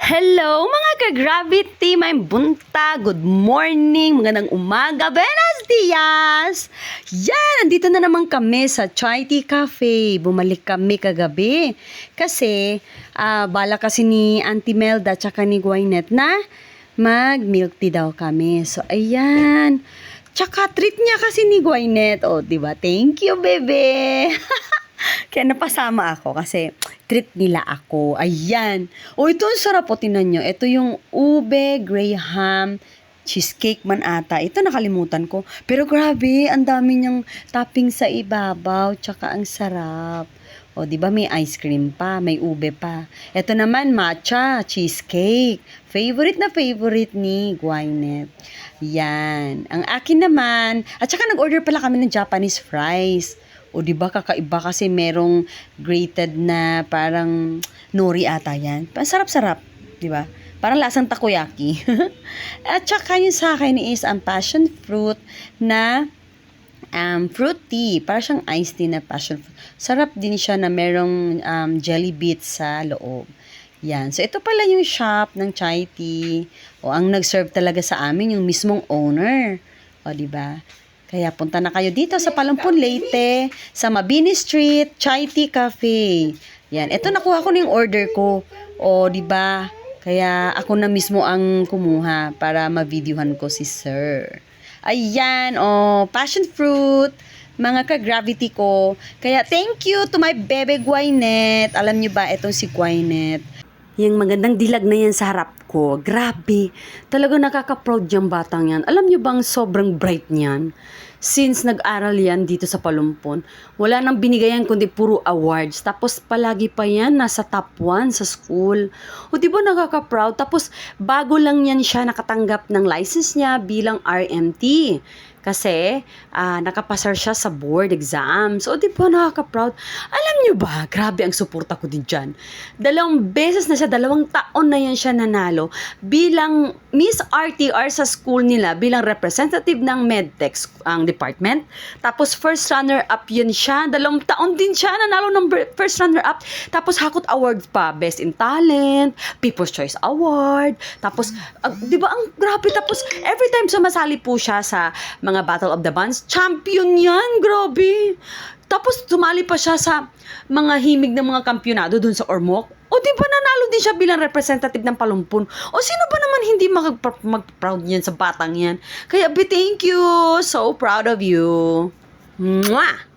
Hello mga ka-Gravity, may bunta, good morning, magandang umaga, buenos dias! Yan, nandito na naman kami sa Chai Tea Cafe. Bumalik kami kagabi kasi bala kasi ni Auntie Melda tsaka ni Gwyneth na mag-milk tea daw kami. So ayan, tsaka treat niya kasi ni Gwyneth. O, diba? Thank you, bebe! Kaya napasama ako kasi treat nila ako. Ayan. O, ito ang sarap po. Tinan nyo. Ito yung ube, graham, cheesecake man ata. Ito nakalimutan ko. Pero grabe, ang dami niyang topping sa ibabaw. Tsaka ang sarap. O, di ba may ice cream pa, may ube pa. Ito naman, matcha, cheesecake. Favorite na favorite ni Gwyneth. Yan. Ang akin naman, at saka nag-order pala kami ng Japanese fries. O di ba kakaiba kasi merong grated na parang nori ata yan. Sarap-sarap, di ba? Parang lasang takoyaki. At saka yung sa akin is ang passion fruit na fruit tea. Parang siyang iced tea na passion fruit. Sarap din siya na merong jelly beets sa loob. Yan. So, ito pala yung shop ng chai tea. O, ang nag-serve talaga sa amin yung mismong owner. O, di ba? Kaya punta na kayo dito sa Palumpon, Leyte, sa Mabini Street, Chai Tea Cafe. Yan, ito nakuha ko na yung order ko. O, di ba? Kaya ako na mismo ang kumuha para ma-videohan ko si Sir. Ayan, passion fruit, mga ka-gravity ko. Kaya thank you to my bebe Gwyneth. Alam niyo ba, itong si Gwyneth. Yung magandang dilag na yan sa harap ko, grabe. Talagang nakaka-proud yung batang yan. Alam nyo bang sobrang bright niyan? Since nag-aral yan dito sa Palumpon, wala nang binigayan kundi puro awards. Tapos palagi pa yan nasa top 1 sa school. O di ba nakaka-proud? Tapos bago lang yan siya nakatanggap ng license niya bilang RMT. Kasi nakapasar siya sa board exams. O di ba nakaka-proud? Alam nyo ba, grabe ang suporta ko din dyan. 2 beses na siya, 2 taon na yan siya nanalo bilang Miss RTR sa school nila, bilang representative ng medtech ang department. Tapos first runner-up yun siya. 2 taon din siya nanalo ng first runner-up. Tapos Hakot Award pa, Best in Talent, People's Choice Award. Tapos, di ba ang grabe. Tapos every time sumasali po siya sa mga Battle of the Bands, champion yan, grabe. Tapos sumali pa siya sa mga himig ng mga kampyonado dun sa Ormoc. O di ba nanalo din siya bilang representative ng Palumpon? O sino ba naman hindi mag-proud niyan sa batang yan? Kaya thank you. So proud of you. Mwah!